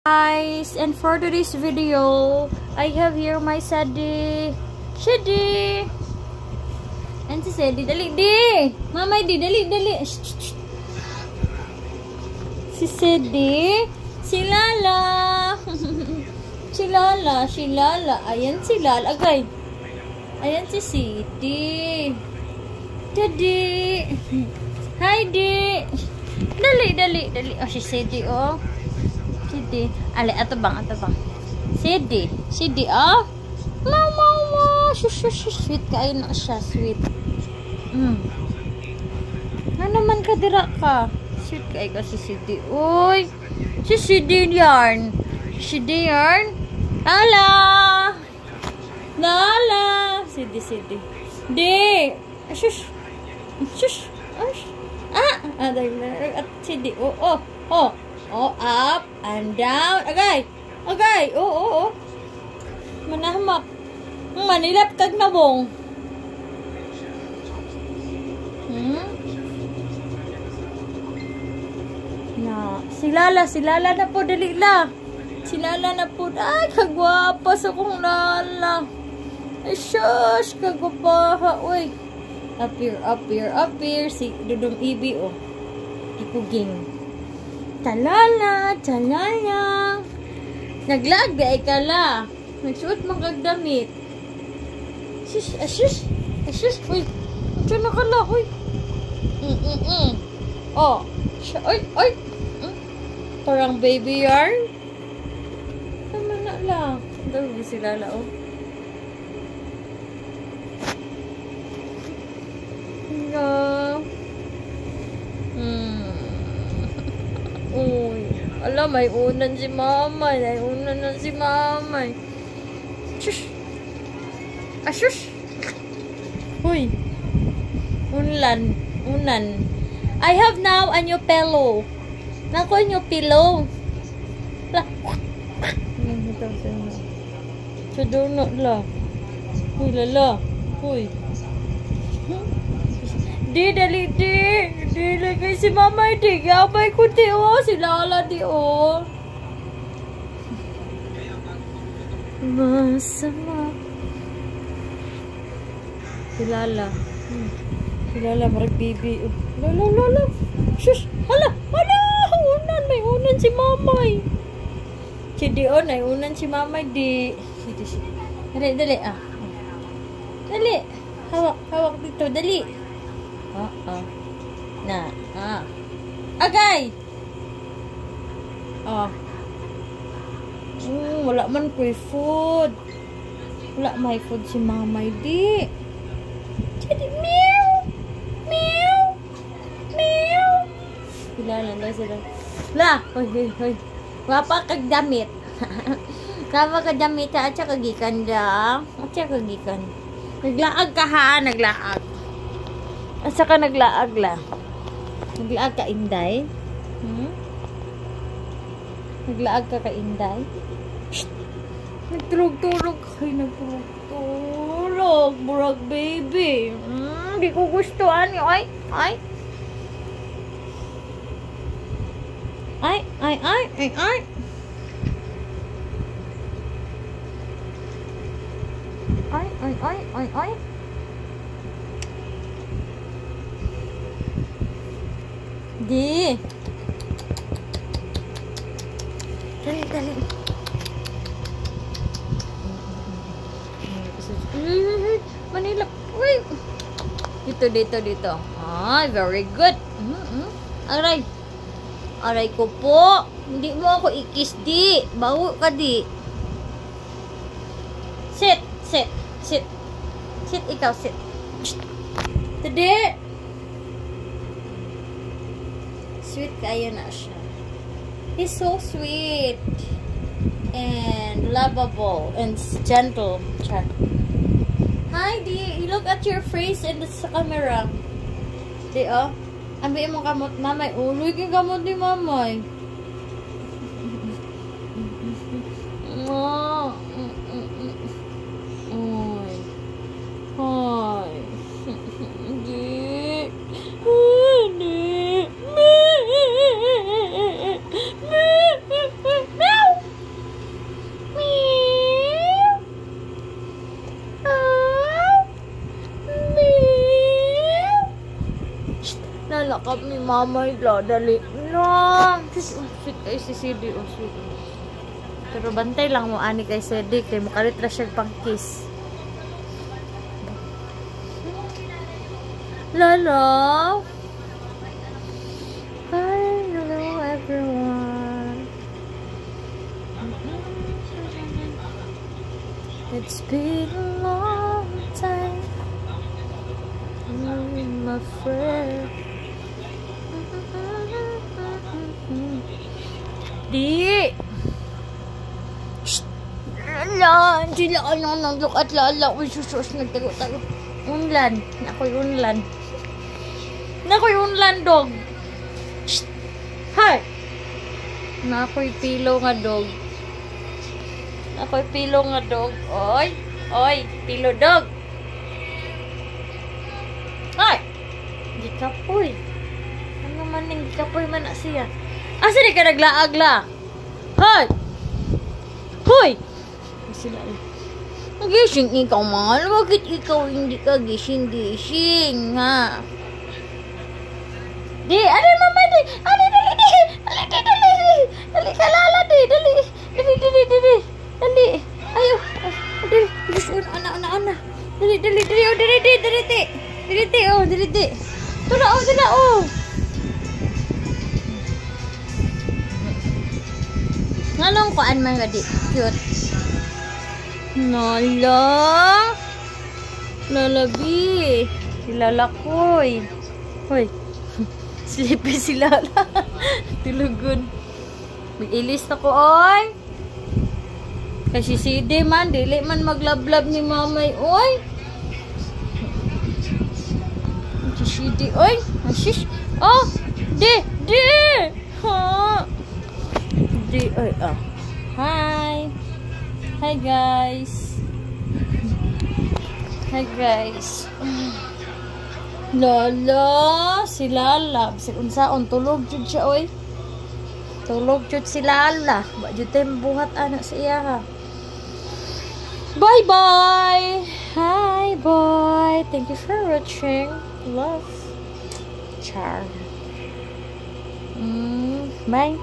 Guys, and for today's video, I have here my Sadie. Shidi! And si Sadie, dali di! Mamay di, dali, dali! Shh. Si Sadie, si Lala! si Lala. Ayan si Lala, agay. Ayan si Sadie. Daddy! Hi, di! Dali. Oh, si Sadie, oh. Sidi, ale ato bang. Sidi, oh. Mama, sweet kayo na siya, sweet. Ano man ka dira ka? Sweet kayo ka si Sidi. Uy, si Sidi yarn. Lala. Sidi. Di. Shush. At Sidi. Oh, up and down. Agay. Oh. Manahmak. Manilap kag nabong. Na, si Lala na po, dali la. Si Lala na po. Ay, kagwapa sa kong Lala. Ay, shush, kagwapa. Uy. Up here. Si Dudong Ibi, oh. Ikuging. Talala. Naglagay ka la. Nagsuot mong kagdamit. Shush. Uy. Diyan na ka la. Uy. Oh. Oy. Parang baby yarn. Tama na lang. Daw si Lala, oh. Uy, alam, may unan si Mamay. Shush. Shush. Uy. Unan. I have now a new pillow. Nako, new pillow. Sa donut la. Uy, Lala. Uy. Dali. Lagay si Mamay, di. Gabay ko, di, oh. Si Lala, di, oh. Masama. Si Lala. Marag bibi. Lala. Shush. Hala. Unan. May unan si Mamay. Si di, oh. May unan si Mamay, di. Dali. Dali. Hawak dito. Dali. Agay! Wala man ko'y food. Wala may food si Mamay, di. Jadi, meow. Kilala na sila. Hoy. Wapa kag damit. Wapa kag damit, at siya kagikan da. Naglaag ka, ha? At saka naglaag la. Naglaag ka, Inday? Naglaag ka, Inday? Shhh! Nagtulog. Burag, baby. Di ko gustuhan yun. Ay. Di. Dali. Manila. Uy. Dito. Very good. Aray ko po. Hindi mo ako ikis, di. Bawo ka, di. Sit. Ikaw, sit. Tadi. Sweet kayo na siya. He's so sweet and lovable and gentle. Hi, Di. Look at your face in the camera. Di, oh. Ambil mo kamot, Mamay. Uloy yung kamot ni Mamay. Hi. Di. Meow. mamay la, dali. No. Sweet ay si CD. Oh, sweet. Pero bantay lang mo ani kay CD. Kay makalitra siya pang kiss. Lolo. Hi, hello everyone. It's been a long time. My friend. Di. Shh. Lala, sila ano look at lala. Uy, susos nagtago tayo. Unlan, nakoy unlan. Nakoy unlan dog. Shh. Hi. Nakoy pilo nga dog. Nakoy pilo nga dog. Oy, oy, pilo dog. Ay! Gikapoy. Ano man yung gikapoy man na siya? Asa di ka naglaag la? Hoy! Hoy! Sila eh. Nagising ikaw mahal. Bakit ikaw hindi ka gising-gising, ha? Di! Ano mama di? Ano dali di? Dali di! Dali! Dali ka lala di! Dali! Dali! Dali! Dali! Dali! Ayaw! Dali! Dali! Ana! Dali! Dali! Dali! Oh! Dali! Dali! Dali! Dali! Oh! Dali! Tula! Oh! Tula! Oh! Anong kuan man gadi? Cute. Nala. Lalabi. Si Lalakoy. Hoy. Sleepy si Lala. Tulugon. Mag-ilis na ko, oy. Kasi si CD man, dili man maglablab ni mamay, oy. Si CD, oy. Ashish. Oh, di. Ha. Di, oy, ah. Hi. Hi, guys. Hi, guys. Lala, si Lala. Bisag unsaon, tulog jud siya, oy. Tulog jud si Lala. Ba jud tay buhat anak siya, ha. Bye-bye. Hi, bye. Thank you for watching. Love. Char. Bye.